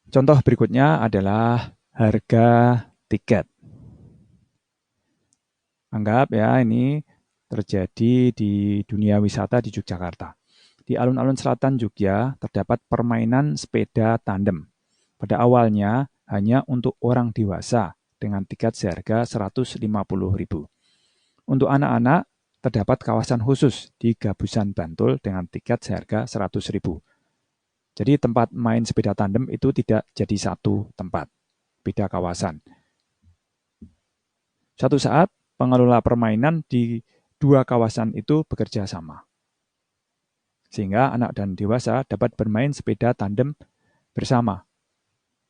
Contoh berikutnya adalah harga tiket. Anggap ya ini terjadi di dunia wisata di Yogyakarta. Di alun-alun selatan Jogja terdapat permainan sepeda tandem. Pada awalnya hanya untuk orang dewasa dengan tiket seharga Rp150.000. Untuk anak-anak terdapat kawasan khusus di Gabusan Bantul dengan tiket seharga Rp100.000. Jadi tempat main sepeda tandem itu tidak jadi satu tempat, beda kawasan. Suatu saat pengelola permainan di dua kawasan itu bekerja sama. Sehingga anak dan dewasa dapat bermain sepeda tandem bersama.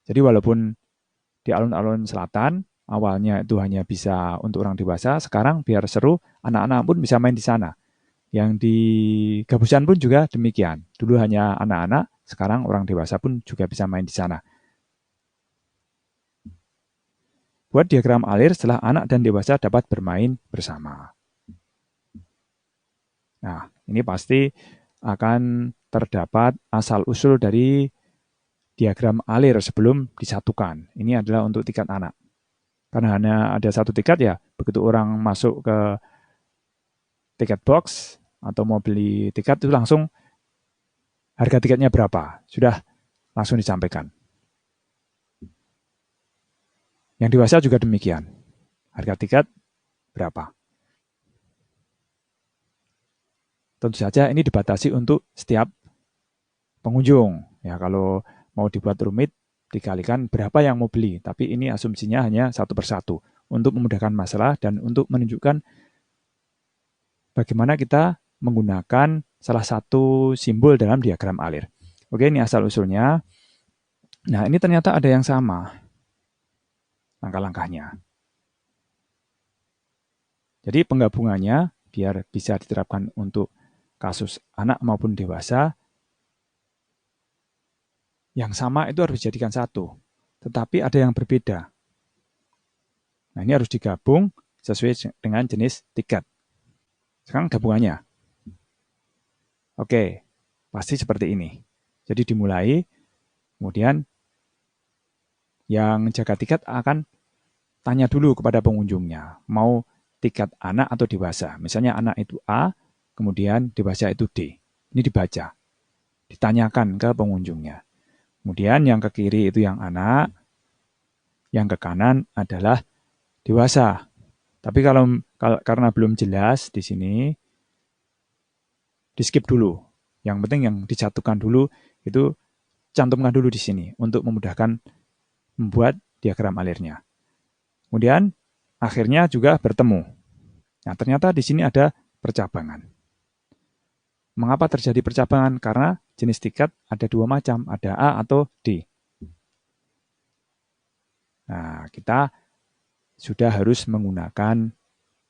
Jadi walaupun di alun-alun selatan, awalnya itu hanya bisa untuk orang dewasa, sekarang biar seru, anak-anak pun bisa main di sana. Yang di Gabusan pun juga demikian. Dulu hanya anak-anak, sekarang orang dewasa pun juga bisa main di sana. Buat diagram alir setelah anak dan dewasa dapat bermain bersama. Nah, ini pasti akan terdapat asal-usul dari diagram alir sebelum disatukan. Ini adalah untuk tingkat anak. Karena hanya ada satu tiket ya, begitu orang masuk ke tiket box atau mau beli tiket itu langsung harga tiketnya berapa, sudah langsung disampaikan. Yang dewasa juga demikian, harga tiket berapa. Tentu saja ini dibatasi untuk setiap pengunjung. Ya kalau mau dibuat rumit, dikalikan berapa yang mau beli. Tapi ini asumsinya hanya satu persatu untuk memudahkan masalah dan untuk menunjukkan bagaimana kita menggunakan salah satu simbol dalam diagram alir. Oke, ini asal-usulnya. Nah, ini ternyata ada yang sama langkah-langkahnya. Jadi penggabungannya biar bisa diterapkan untuk kasus anak maupun dewasa, yang sama itu harus dijadikan satu. Tetapi ada yang berbeda. Nah, ini harus digabung sesuai dengan jenis tiket. Sekarang gabungannya. Oke, pasti seperti ini. Jadi dimulai, kemudian yang jaga tiket akan tanya dulu kepada pengunjungnya, mau tiket anak atau dewasa. Misalnya anak itu A, kemudian dewasa itu D. Ini dibaca, ditanyakan ke pengunjungnya. Kemudian yang ke kiri itu yang anak, yang ke kanan adalah dewasa. Tapi kalau karena belum jelas di sini, di skip dulu. Yang penting yang disatukan dulu itu cantumkan dulu di sini untuk memudahkan membuat diagram alirnya. Kemudian akhirnya juga bertemu. Nah, ternyata di sini ada percabangan. Mengapa terjadi percabangan? Karena jenis tiket ada dua macam, ada A atau D. Nah, kita sudah harus menggunakan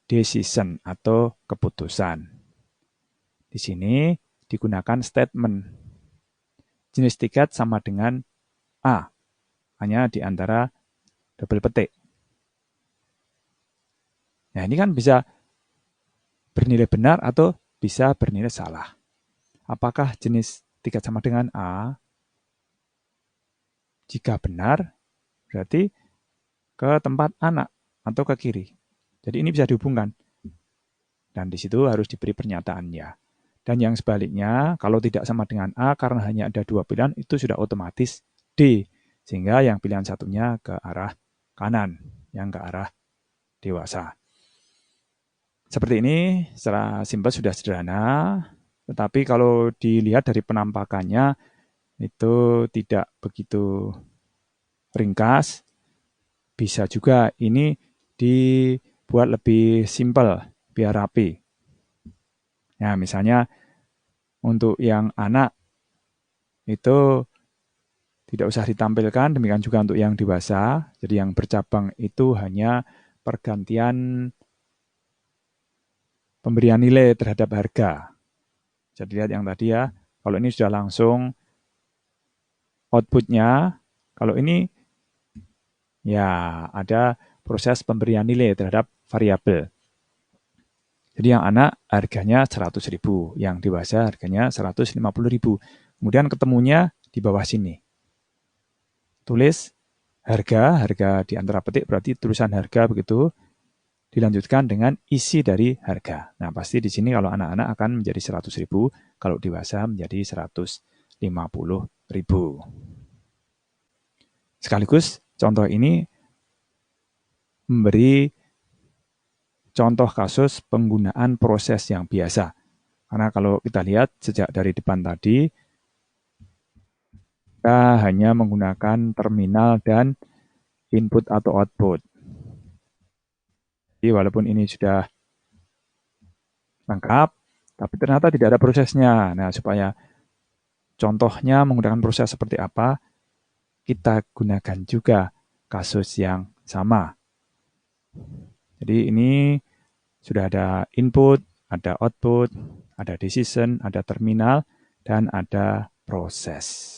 decision atau keputusan. Di sini digunakan statement. Jenis tiket sama dengan A, hanya di antara double petik. Nah, ini kan bisa bernilai benar atau bisa bernilai salah. Apakah jenis tiket sama dengan A? Jika benar, berarti ke tempat anak atau ke kiri. Jadi ini bisa dihubungkan. Dan di situ harus diberi pernyataannya. Dan yang sebaliknya, kalau tidak sama dengan A karena hanya ada dua pilihan, itu sudah otomatis D. Sehingga yang pilihan satunya ke arah kanan, yang ke arah dewasa. Seperti ini, secara simpel sudah sederhana. Tetapi kalau dilihat dari penampakannya, itu tidak begitu ringkas. Bisa juga ini dibuat lebih simpel, biar rapi. Ya, misalnya untuk yang anak itu tidak usah ditampilkan, demikian juga untuk yang dewasa. Jadi yang bercabang itu hanya pergantian pemberian nilai terhadap harga. Jadi lihat yang tadi ya, kalau ini sudah langsung outputnya, kalau ini ya ada proses pemberian nilai terhadap variabel. Jadi yang anak harganya 100.000, yang dewasa harganya 150.000. Kemudian ketemunya di bawah sini. tulis harga di antara petik berarti tulisan harga begitu, dilanjutkan dengan isi dari harga. Nah, pasti di sini kalau anak-anak akan menjadi 100.000, kalau dewasa menjadi 150.000. Sekaligus contoh ini memberi contoh kasus penggunaan proses yang biasa. Karena kalau kita lihat sejak dari depan tadi, kita hanya menggunakan terminal dan input atau output. Jadi walaupun ini sudah lengkap, tapi ternyata tidak ada prosesnya. Nah, supaya contohnya menggunakan proses seperti apa, kita gunakan juga kasus yang sama. Jadi ini sudah ada input, ada output, ada decision, ada terminal, dan ada proses.